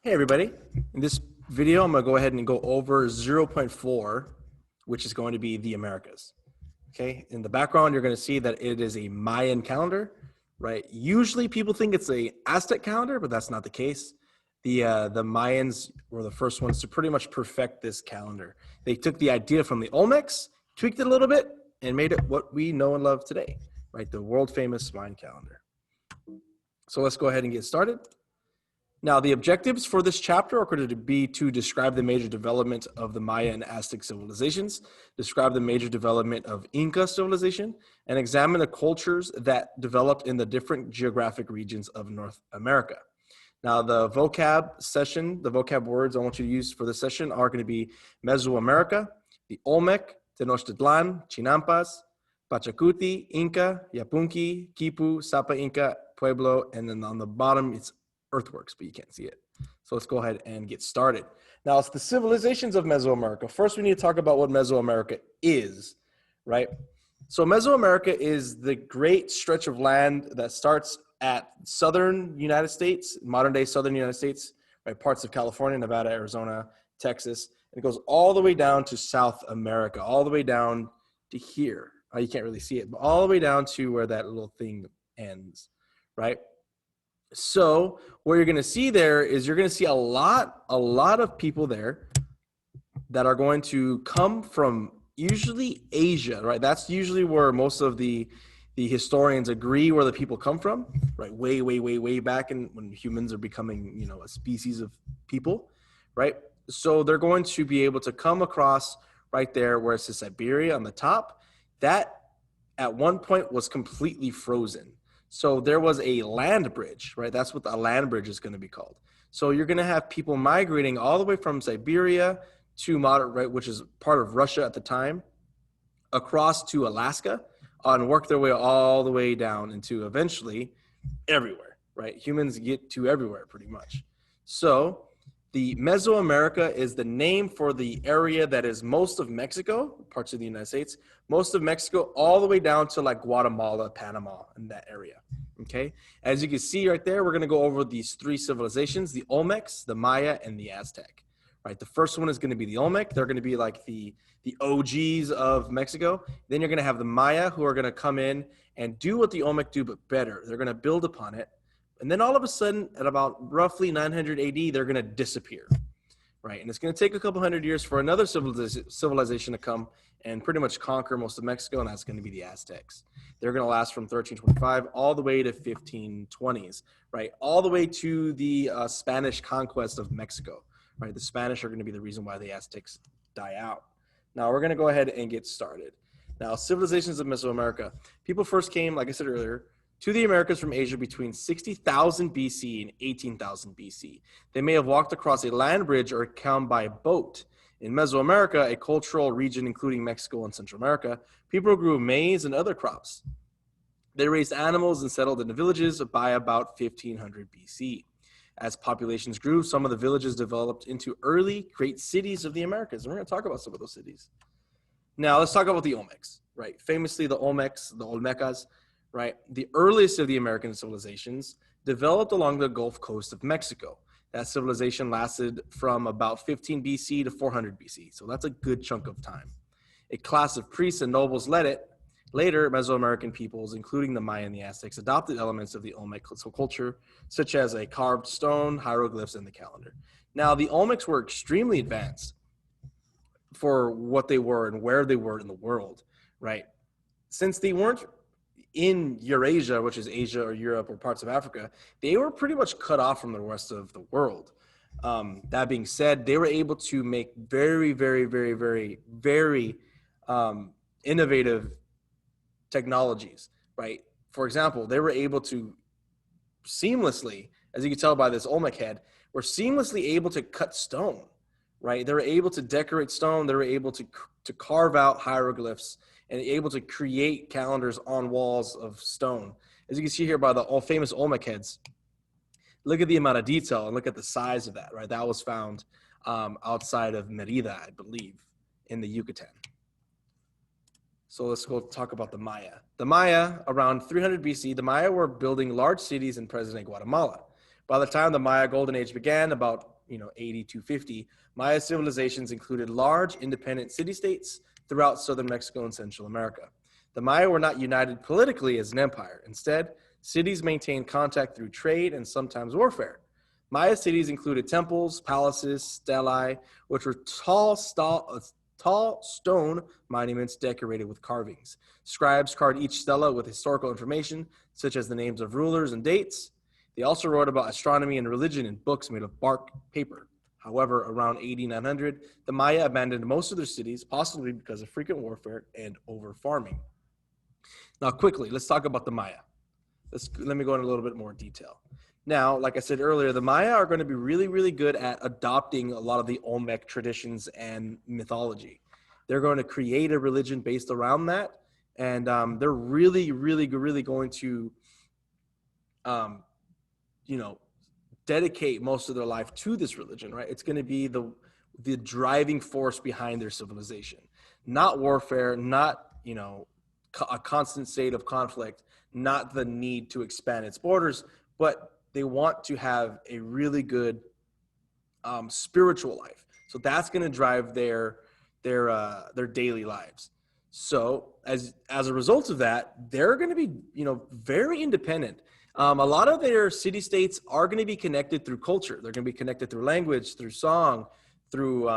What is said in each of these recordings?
Hey everybody, in this video I'm going to go ahead and go over 0.4, which is going to be the Americas. Okay, in the background you're going to see that it is a Mayan calendar, right? Usually people think it's a Aztec calendar, but that's not the case. The Mayans were the first ones to pretty much perfect this calendar. They took the idea from the Olmecs, tweaked it a little bit, and made it what we know and love today, right? The world famous Mayan calendar. So let's go ahead and get started. Now, the objectives for this chapter are going to be to describe the major development of the Maya and Aztec civilizations, describe the major development of Inca civilization, and examine the cultures that developed in the different geographic regions of North America. Now, the vocab words I want you to use for this session are going to be Mesoamerica, the Olmec, Tenochtitlan, Chinampas, Pachacuti, Inca, Yapunki, Quipu, Sapa Inca, Pueblo, and then on the bottom, it's earthworks, but you can't see it. So let's go ahead and get started. Now, it's the civilizations of Mesoamerica. First, we need to talk about what Mesoamerica is, right? So Mesoamerica is the great stretch of land that starts at southern United States, modern day southern United States, right? Parts of California, Nevada, Arizona, Texas. And it goes all the way down to South America, all the way down to here. You can't really see it, but all the way down to where that little thing ends, right? So what you're going to see there is you're going to see a lot of people there that are going to come from usually Asia, right? That's usually where most of the historians agree where the people come from, right? Way back in when humans are becoming, a species of people, right? So they're going to be able to come across right there where it says Siberia on the top. That at one point was completely frozen. So there was a land bridge, right? That's what a land bridge is going to be called. So you're going to have people migrating all the way from Siberia to right, which is part of Russia at the time, across to Alaska, and work their way all the way down into eventually everywhere, right? Humans get to everywhere pretty much. So the Mesoamerica is the name for the area that is most of Mexico, parts of the United States, most of Mexico, all the way down to like Guatemala, Panama, and that area. Okay. As you can see right there, we're going to go over these three civilizations, the Olmecs, the Maya, and the Aztec. Right. The first one is going to be the Olmec. They're going to be like the OGs of Mexico. Then you're going to have the Maya, who are going to come in and do what the Olmec do, but better. They're going to build upon it. And then all of a sudden, at about roughly 900 AD, they're going to disappear, right? And it's going to take a couple hundred years for another civilization to come and pretty much conquer most of Mexico, and that's going to be the Aztecs. They're going to last from 1325 all the way to 1520s, right? All the way to the Spanish conquest of Mexico, right? The Spanish are going to be the reason why the Aztecs die out. Now, we're going to go ahead and get started. Now, civilizations of Mesoamerica. People first came, like I said earlier, to the Americas from Asia between 60,000 BC and 18,000 BC. They may have walked across a land bridge or come by boat. In Mesoamerica, a cultural region including Mexico and Central America, people grew maize and other crops. They raised animals and settled in the villages by about 1500 BC. As populations grew, some of the villages developed into early great cities of the Americas. And we're going to talk about some of those cities. Now, let's talk about the Olmecs, right? Famously, the Olmecs, the Olmecas, right? The earliest of the American civilizations developed along the Gulf Coast of Mexico. That civilization lasted from about 15 BC to 400 BC. So that's a good chunk of time. A class of priests and nobles led it. Later, Mesoamerican peoples, including the Maya and the Aztecs, adopted elements of the Olmec culture, such as a carved stone, hieroglyphs, and the calendar. Now, the Olmecs were extremely advanced for what they were and where they were in the world, right? Since they weren't in Eurasia, which is Asia or Europe or parts of Africa, they were pretty much cut off from the rest of the world. That being said, they were able to make very innovative technologies, right? For example, they were able to seamlessly, as you can tell by this Olmec head, were seamlessly able to cut stone, right? They were able to decorate stone. They were able to carve out hieroglyphs and able to create calendars on walls of stone. As you can see here by the all famous Olmec heads, look at the amount of detail and look at the size of that, right? That was found outside of Merida, I believe, in the Yucatan. So let's go talk about the Maya. The Maya, around 300 BC, the Maya were building large cities in present-day Guatemala. By the time the Maya Golden Age began, about 80 to 50, Maya civilizations included large independent city-states throughout southern Mexico and Central America. The Maya were not united politically as an empire. Instead, cities maintained contact through trade and sometimes warfare. Maya cities included temples, palaces, stelae, which were tall stone monuments decorated with carvings. Scribes carved each stela with historical information, such as the names of rulers and dates. They also wrote about astronomy and religion in books made of bark paper. However, around 8900, the Maya abandoned most of their cities, possibly because of frequent warfare and over-farming. Now, quickly, let's talk about the Maya. Let me go into a little bit more detail. Now, like I said earlier, the Maya are going to be really, really good at adopting a lot of the Olmec traditions and mythology. They're going to create a religion based around that, and they're really, really, really going to, dedicate most of their life to this religion, right? It's going to be the driving force behind their civilization, not warfare, not, a constant state of conflict, not the need to expand its borders, but they want to have a really good spiritual life. So that's going to drive their daily lives. So as a result of that, they're going to be very independent. A lot of their city states are going to be connected through culture. They're going to be connected through language, through song, through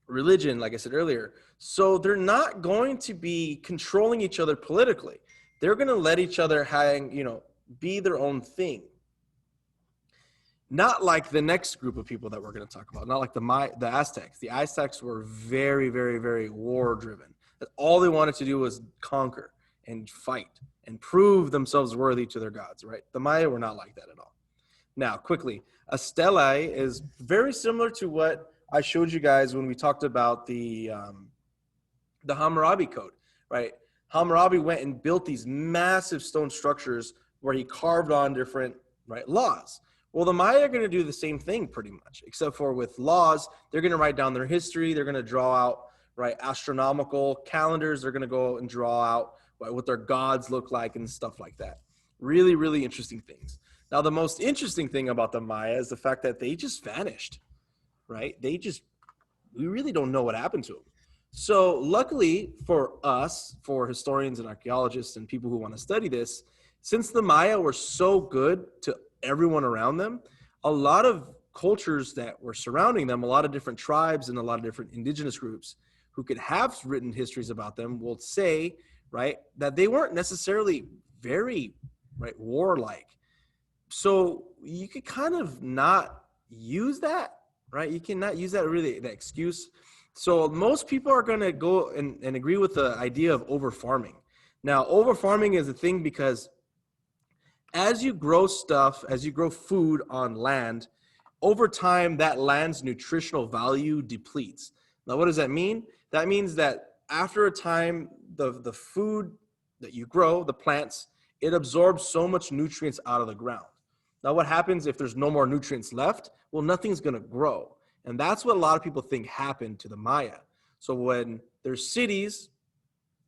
religion, like I said earlier. So they're not going to be controlling each other politically. They're going to let each other be their own thing. Not like the next group of people that we're going to talk about, not like the Aztecs. The Aztecs were very, very, very war driven. All they wanted to do was conquer and fight and prove themselves worthy to their gods, right? The Maya were not like that at all. Now, quickly, a stele is very similar to what I showed you guys when we talked about the Hammurabi Code, right? Hammurabi went and built these massive stone structures where he carved on different laws. Well, the Maya are going to do the same thing pretty much, except for with laws, they're going to write down their history. They're going to draw out astronomical calendars. They're going to go and draw out what their gods look like and stuff like that. Really, really interesting things. Now, the most interesting thing about the Maya is the fact that they just vanished, right? We really don't know what happened to them. So luckily for us, for historians and archaeologists and people who want to study this, since the Maya were so good to everyone around them, a lot of cultures that were surrounding them, a lot of different tribes and a lot of different indigenous groups who could have written histories about them will say, that they weren't necessarily very, warlike. So you could kind of not use that, right? You cannot use that really, the excuse. So most people are going to go and agree with the idea of over-farming. Now, over-farming is a thing because as you grow food on land, over time, that land's nutritional value depletes. Now, what does that mean? That means that after a time, the food that you grow, the plants, it absorbs so much nutrients out of the ground. Now, what happens if there's no more nutrients left? Well, nothing's going to grow. And that's what a lot of people think happened to the Maya. So when their cities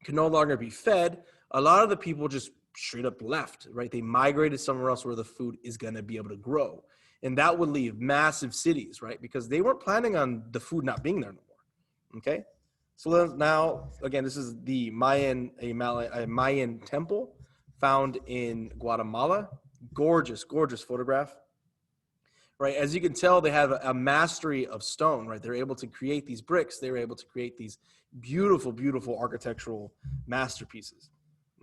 can no longer be fed, a lot of the people just straight up left, right? They migrated somewhere else where the food is going to be able to grow. And that would leave massive cities, right? Because they weren't planning on the food not being there no more. Okay? So now, again, this is the Mayan temple found in Guatemala. Gorgeous, gorgeous photograph. Right, as you can tell, they have a mastery of stone, right? They're able to create these bricks. They were able to create these beautiful, beautiful architectural masterpieces,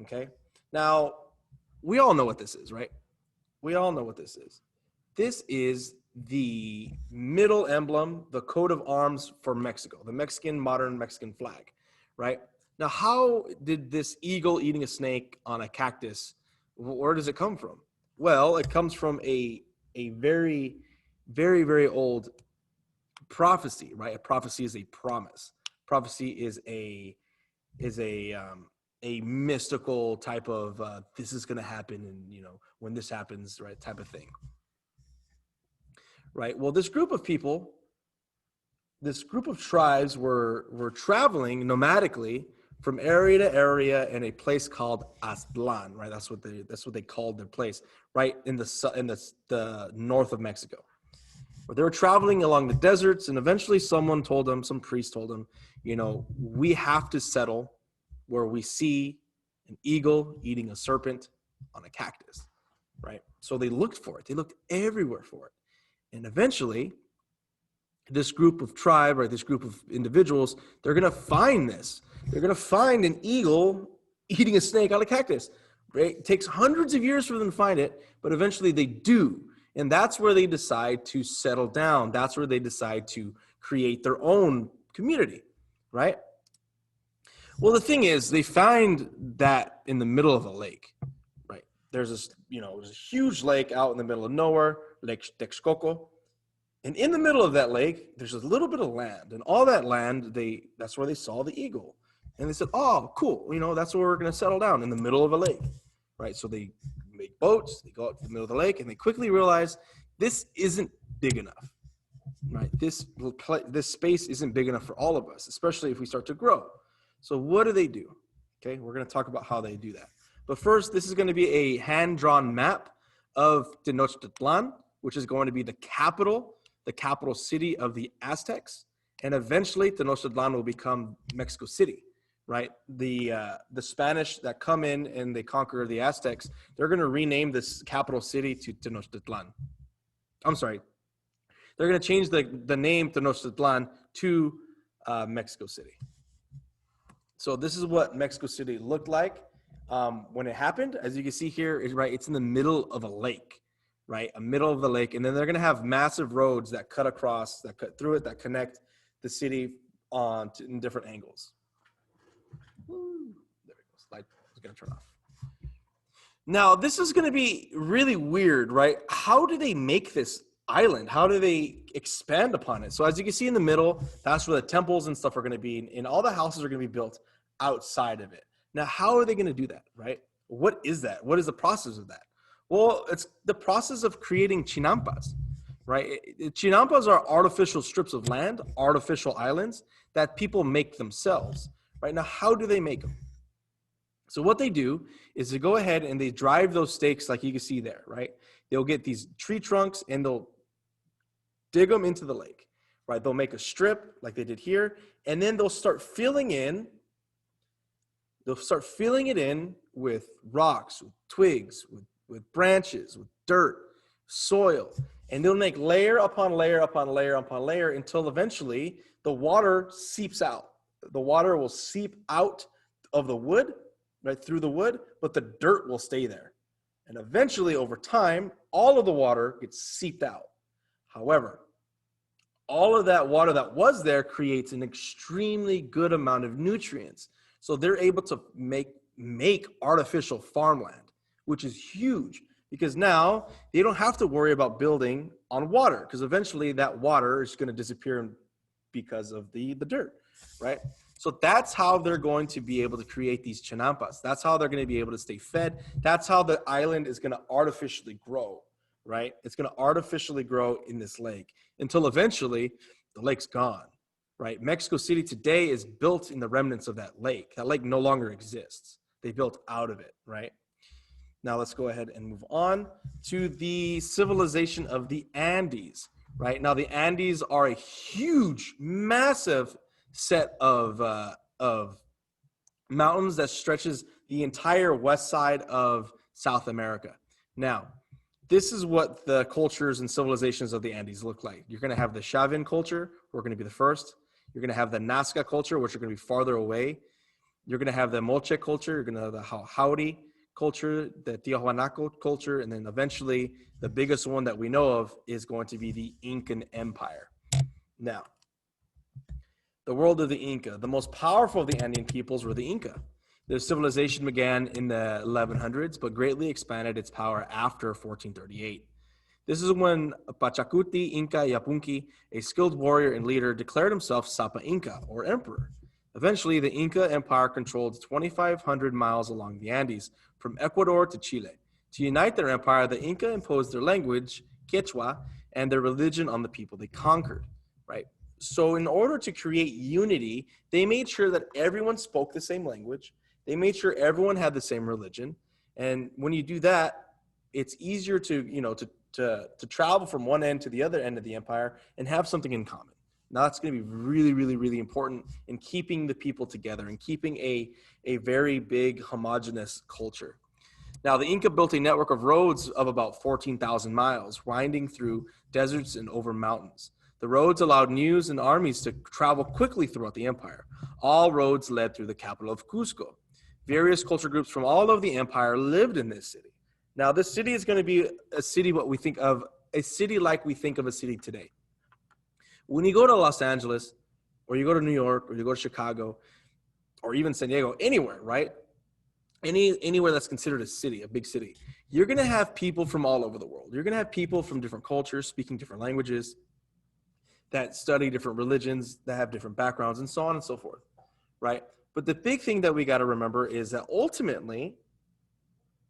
okay? Now, we all know what this is, right? We all know what this is. This is the middle emblem, the coat of arms for Mexico, the modern Mexican flag, right? Now, how did this eagle eating a snake on a cactus, where does it come from? Well, it comes from a very, very, very old prophecy, right? A prophecy is a promise. Prophecy is a mystical type of this is going to happen, and when this happens, right, type of thing. Right. Well, this group of people, this group of tribes were traveling nomadically from area to area in a place called Aztlan, right? That's what they called their place, right in the north of Mexico. But they were traveling along the deserts, and eventually some priest told them, we have to settle where we see an eagle eating a serpent on a cactus, right? So they looked for it. They looked everywhere for it. And eventually, this group of tribe or this group of individuals, they're going to find this. They're going to find an eagle eating a snake on a cactus. Right? It takes hundreds of years for them to find it, but eventually they do. And that's where they decide to settle down. That's where they decide to create their own community, right? Well, the thing is, they find that in the middle of a lake, right? There's this, there's a huge lake out in the middle of nowhere, Lake Texcoco. And in the middle of that lake, there's a little bit of land. And all that land, that's where they saw the eagle. And they said, oh, cool. That's where we're going to settle down, in the middle of a lake, right? So they make boats, they go out to the middle of the lake, and they quickly realize this isn't big enough, right? This space isn't big enough for all of us, especially if we start to grow. So what do they do? Okay, we're going to talk about how they do that. But first, this is going to be a hand-drawn map of Tenochtitlan, which is going to be the capital city of the Aztecs. And eventually, Tenochtitlan will become Mexico City, right? The Spanish that come in and they conquer the Aztecs, they're going to rename this capital city to Tenochtitlan. I'm sorry. They're going to change the name Tenochtitlan to Mexico City. So this is what Mexico City looked like when it happened. As you can see here, it's in the middle of a lake, right? A middle of the lake. And then they're going to have massive roads that cut through it, that connect the city in different angles. Woo. There we go. Light is going to turn off. Now, this is going to be really weird, right? How do they make this island? How do they expand upon it? So as you can see in the middle, that's where the temples and stuff are going to be, and all the houses are going to be built outside of it. Now, how are they going to do that, right? What is that? What is the process of that? Well, it's the process of creating chinampas, right? Chinampas are artificial strips of land, artificial islands that people make themselves, right? Now, how do they make them? So what they do is they go ahead and they drive those stakes like you can see there, right? They'll get these tree trunks and they'll dig them into the lake, right? They'll make a strip like they did here, and then they'll start filling it in with rocks, with twigs, with branches, with dirt, soil, and they'll make layer upon layer upon layer upon layer until eventually the water seeps out. The water will seep out of the wood, right through the wood, but the dirt will stay there. And eventually, over time, all of the water gets seeped out. However, all of that water that was there creates an extremely good amount of nutrients. So they're able to make artificial farmland, which is huge because now they don't have to worry about building on water because eventually that water is going to disappear because of the dirt, right? So that's how they're going to be able to create these chinampas. That's how they're going to be able to stay fed. That's how the island is going to artificially grow, right? It's going to artificially grow in this lake until eventually the lake's gone, right? Mexico City today is built in the remnants of that lake. That lake no longer exists. They built out of it, right? Now let's go ahead and move on to the civilization of the Andes, right? Now the Andes are a huge, massive set of mountains that stretches the entire west side of South America. Now, this is what the cultures and civilizations of the Andes look like. You're going to have the Chavin culture, who are going to be the first. You're going to have the Nazca culture, which are going to be farther away. You're going to have the Moche culture. You're going to have the Jauja culture, the Tiahuanaco culture, and then eventually the biggest one that we know of is going to be the Incan Empire. Now, the world of the Inca. The most powerful of the Andean peoples were the Inca. Their civilization began in the 1100s, but greatly expanded its power after 1438. This is when Pachacuti Inca Yapunki, a skilled warrior and leader, declared himself Sapa Inca, or emperor. Eventually, the Inca Empire controlled 2,500 miles along the Andes, from Ecuador to Chile. To unite their empire, the Inca imposed their language, Quechua, and their religion on the people they conquered, right? So in order to create unity, they made sure that everyone spoke the same language. They made sure everyone had the same religion. And when you do that, it's easier to, to travel from one end to the other end of the empire and have something in common. Now that's going to be really, really, really important in keeping the people together and keeping a very big homogenous culture. Now, the Inca built a network of roads of about 14,000 miles, winding through deserts and over mountains. The roads allowed news and armies to travel quickly throughout the empire. All roads led through the capital of Cusco. Various culture groups from all over the empire lived in this city. Now, this city is going to be a city a city like we think of a city today. When you go to Los Angeles, or you go to New York, or you go to Chicago, or even San Diego, anywhere, right? Anywhere that's considered a city, a big city, you're going to have people from all over the world. You're going to have people from different cultures, speaking different languages, that study different religions, that have different backgrounds, and so on and so forth, right? But the big thing that we got to remember is that ultimately,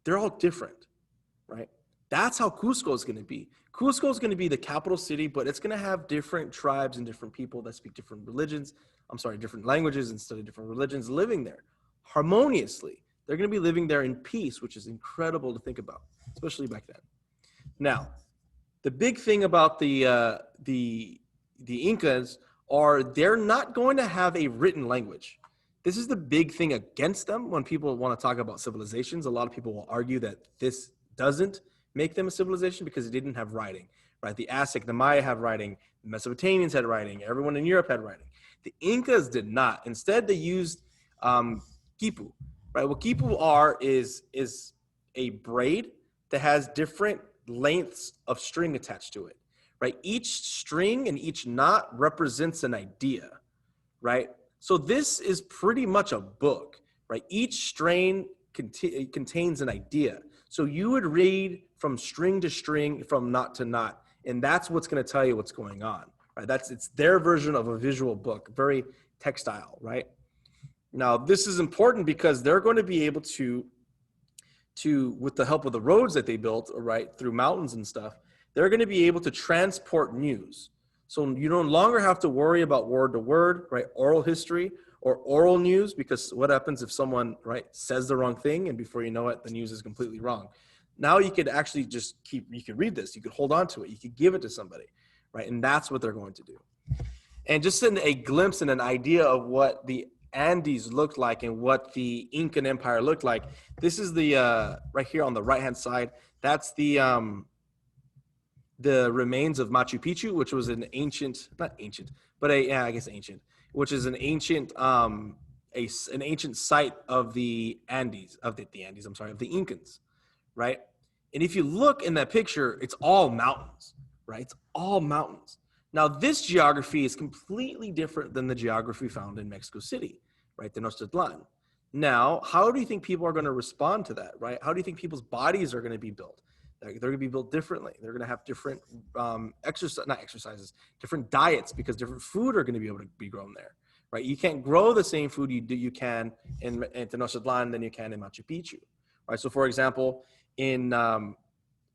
they're all different, right? That's how Cusco is going to be. Cusco is going to be the capital city, but it's going to have different tribes and different people that speak different different languages and study different religions living there harmoniously. They're going to be living there in peace, which is incredible to think about, especially back then. Now, the big thing about the Incas are they're not going to have a written language. This is the big thing against them when people want to talk about civilizations. A lot of people will argue that this doesn't make them a civilization because it didn't have writing, right? The Aztec, the Maya have writing, the Mesopotamians had writing, everyone in Europe had writing. The Incas did not. Instead, they used quipu, right? What quipu is a braid that has different lengths of string attached to it, right? Each string and each knot represents an idea, right? So this is pretty much a book, right? Each strain contains an idea. So you would read from string to string, from knot to knot, and that's what's going to tell you what's going on, right? It's their version of a visual book, very textile, right? Now, this is important because they're going to be able to, with the help of the roads that they built, right, through mountains and stuff, they're going to be able to transport news. So you no longer have to worry about word to word, right, oral history or oral news, because what happens if someone, right, says the wrong thing and before you know it, the news is completely wrong. Now you could actually you could read this, you could hold on to it, you could give it to somebody, right? And that's what they're going to do. And just a glimpse and an idea of what the Andes looked like and what the Incan Empire looked like. This is the right here on the right-hand side. That's the remains of Machu Picchu, which was an ancient, not ancient, but I guess ancient, which is an ancient an ancient site of the Andes, of the Incans, right? And if you look in that picture, it's all mountains, right? It's all mountains. Now, this geography is completely different than the geography found in Mexico City, right? Tenochtitlan. Now, how do you think people are going to respond to that, right? How do you think people's bodies are going to be built? They're going to be built differently. They're going to have different different diets, because different food are going to be able to be grown there, right? You can't grow the same food you can in Tenochtitlan than you can in Machu Picchu, right? So, for example, in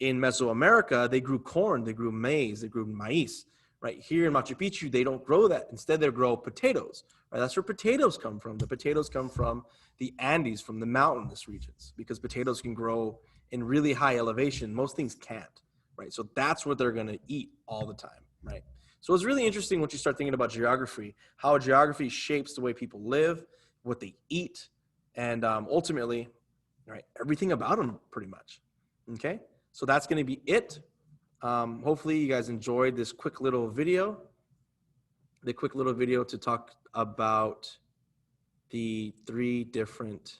Mesoamerica, they grew corn, they grew maize, they grew maize. Right here in Machu Picchu, they don't grow that. Instead, they grow potatoes. Right? That's where potatoes come from. The potatoes come from the Andes, from the mountainous regions, because potatoes can grow in really high elevation. Most things can't. Right? So that's what they're going to eat all the time. Right? So it's really interesting once you start thinking about geography, how geography shapes the way people live, what they eat, and ultimately, right, everything about them, pretty much. Okay? So that's going to be it. Hopefully you guys enjoyed this quick little video. The quick little video to talk about the three different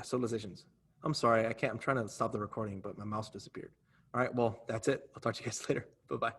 civilizations. I'm sorry, I'm trying to stop the recording, but my mouse disappeared. All right, well, that's it. I'll talk to you guys later. Bye-bye.